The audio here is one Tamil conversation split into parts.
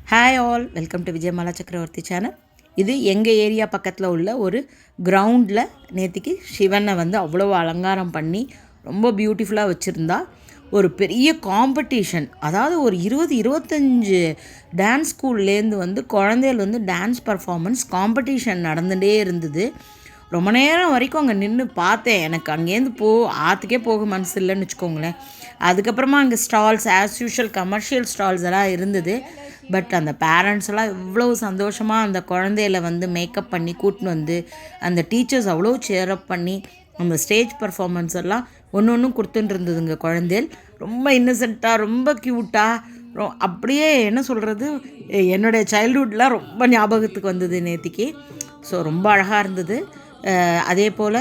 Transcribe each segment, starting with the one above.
Hi all, welcome to Vijayamala சக்கரவர்த்தி சேனல். இது எங்கள் ஏரியா பக்கத்தில் உள்ள ஒரு கிரவுண்டில் நேற்றுக்கு சிவனை வந்து அவ்வளோ அலங்காரம் பண்ணி ரொம்ப பியூட்டிஃபுல்லாக வச்சுருந்தா. ஒரு பெரிய காம்படிஷன், அதாவது ஒரு 20-25 டான்ஸ் ஸ்கூல்லேருந்து வந்து குழந்தைகள் வந்து டான்ஸ் பர்ஃபார்மன்ஸ் காம்படிஷன் நடந்துகிட்டே இருந்தது. ரொம்ப நேரம் வரைக்கும் அங்கே நின்று பார்த்தேன். எனக்கு அங்கேருந்து ஆற்றுக்கே போக மனசு இல்லைன்னு வச்சுக்கோங்களேன். அதுக்கப்புறமா அங்கே stalls as usual commercial stalls எல்லாம் இருந்தது. பட் அந்த பேரண்ட்ஸ் எல்லாம் இவ்வளோ சந்தோஷமாக அந்த குழந்தையில வந்து மேக்கப் பண்ணி கூட்டின்னு வந்து அந்த டீச்சர்ஸ் அவ்வளோ சேரப் பண்ணி அந்த ஸ்டேஜ் பர்ஃபார்மன்ஸ் எல்லாம் ஒன்று ஒன்றும் கொடுத்துட்டு இருந்ததுங்க. குழந்தைகள் ரொம்ப இன்னசென்ட்டாக, ரொம்ப க்யூட்டாக, அப்படியே என்ன சொல்கிறது, என்னுடைய சைல்ட்ஹுட்லாம் ரொம்ப ஞாபகத்துக்கு வந்தது நேற்றுக்கு. ஸோ ரொம்ப அழகாக இருந்தது. அதே போல்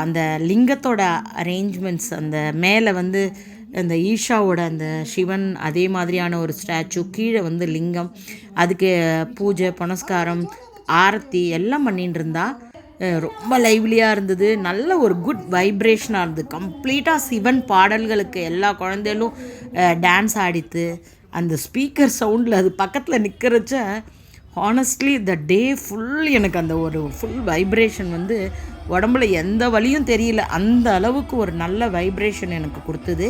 அந்த லிங்கத்தோட அரேஞ்ச்மெண்ட்ஸ், அந்த மேலே வந்து அந்த ஈஷாவோட அந்த சிவன் அதே மாதிரியான ஒரு ஸ்டாச்சு, கீழே வந்து லிங்கம், அதுக்கு பூஜை புனஸ்காரம் ஆரத்தி எல்லாம் பண்ணிட்டு இருந்தா. ரொம்ப லைவ்லியாக இருந்தது. நல்ல ஒரு குட் வைப்ரேஷனாக இருந்தது. கம்ப்ளீட்டாக சிவன் பாடல்களுக்கு எல்லா குழந்தைகளும் டான்ஸ் ஆடித்து அந்த ஸ்பீக்கர் சவுண்டில் அது பக்கத்தில் நிற்கிறச்ச ஹானஸ்ட்லி த டே ஃபுல் எனக்கு அந்த ஒரு ஃபுல் வைப்ரேஷன் வந்து உடம்புல எந்த வலியும் தெரியல. அந்த அளவுக்கு ஒரு நல்ல வைப்ரேஷன் எனக்கு கொடுத்தது.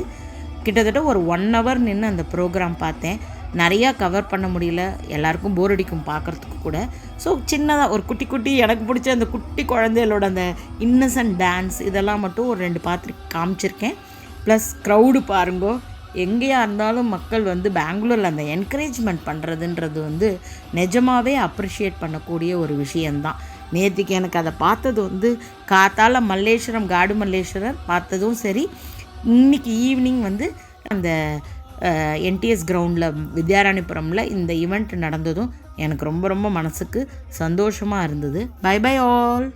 கிட்டத்தட்ட ஒரு 1 hour நின்று அந்த ப்ரோக்ராம் பார்த்தேன். நிறையா கவர் பண்ண முடியல, எல்லாருக்கும் போர் அடிக்கும் பார்க்குறதுக்கு கூட. ஸோ சின்னதாக ஒரு குட்டி எனக்கு பிடிச்ச அந்த குட்டி குழந்தைகளோட அந்த இன்னசென்ட் டான்ஸ் இதெல்லாம் மட்டும் ஒரு 2 பார்த்து காமிச்சிருக்கேன். ப்ளஸ் க்ரௌடு பாருங்கோ, எங்கேயா இருந்தாலும் மக்கள் வந்து பெங்களூரில் அந்த என்கரேஜ்மெண்ட் பண்ணுறதுன்றது வந்து நிஜமாகவே அப்ரிஷியேட் பண்ணக்கூடிய ஒரு விஷயந்தான். நேற்றுக்கு எனக்கு அதை பார்த்தது வந்து காத்தால மல்லேஸ்வரம் காடு மல்லேஸ்வரர் பார்த்ததும் சரி, இன்றைக்கி ஈவினிங் வந்து அந்த என்டிஎஸ் கிரவுண்டில் வித்யாராணிபுரமில் இந்த ஈவெண்ட் நடந்ததும் எனக்கு ரொம்ப ரொம்ப மனசுக்கு சந்தோஷமாக இருந்தது. Bye bye all.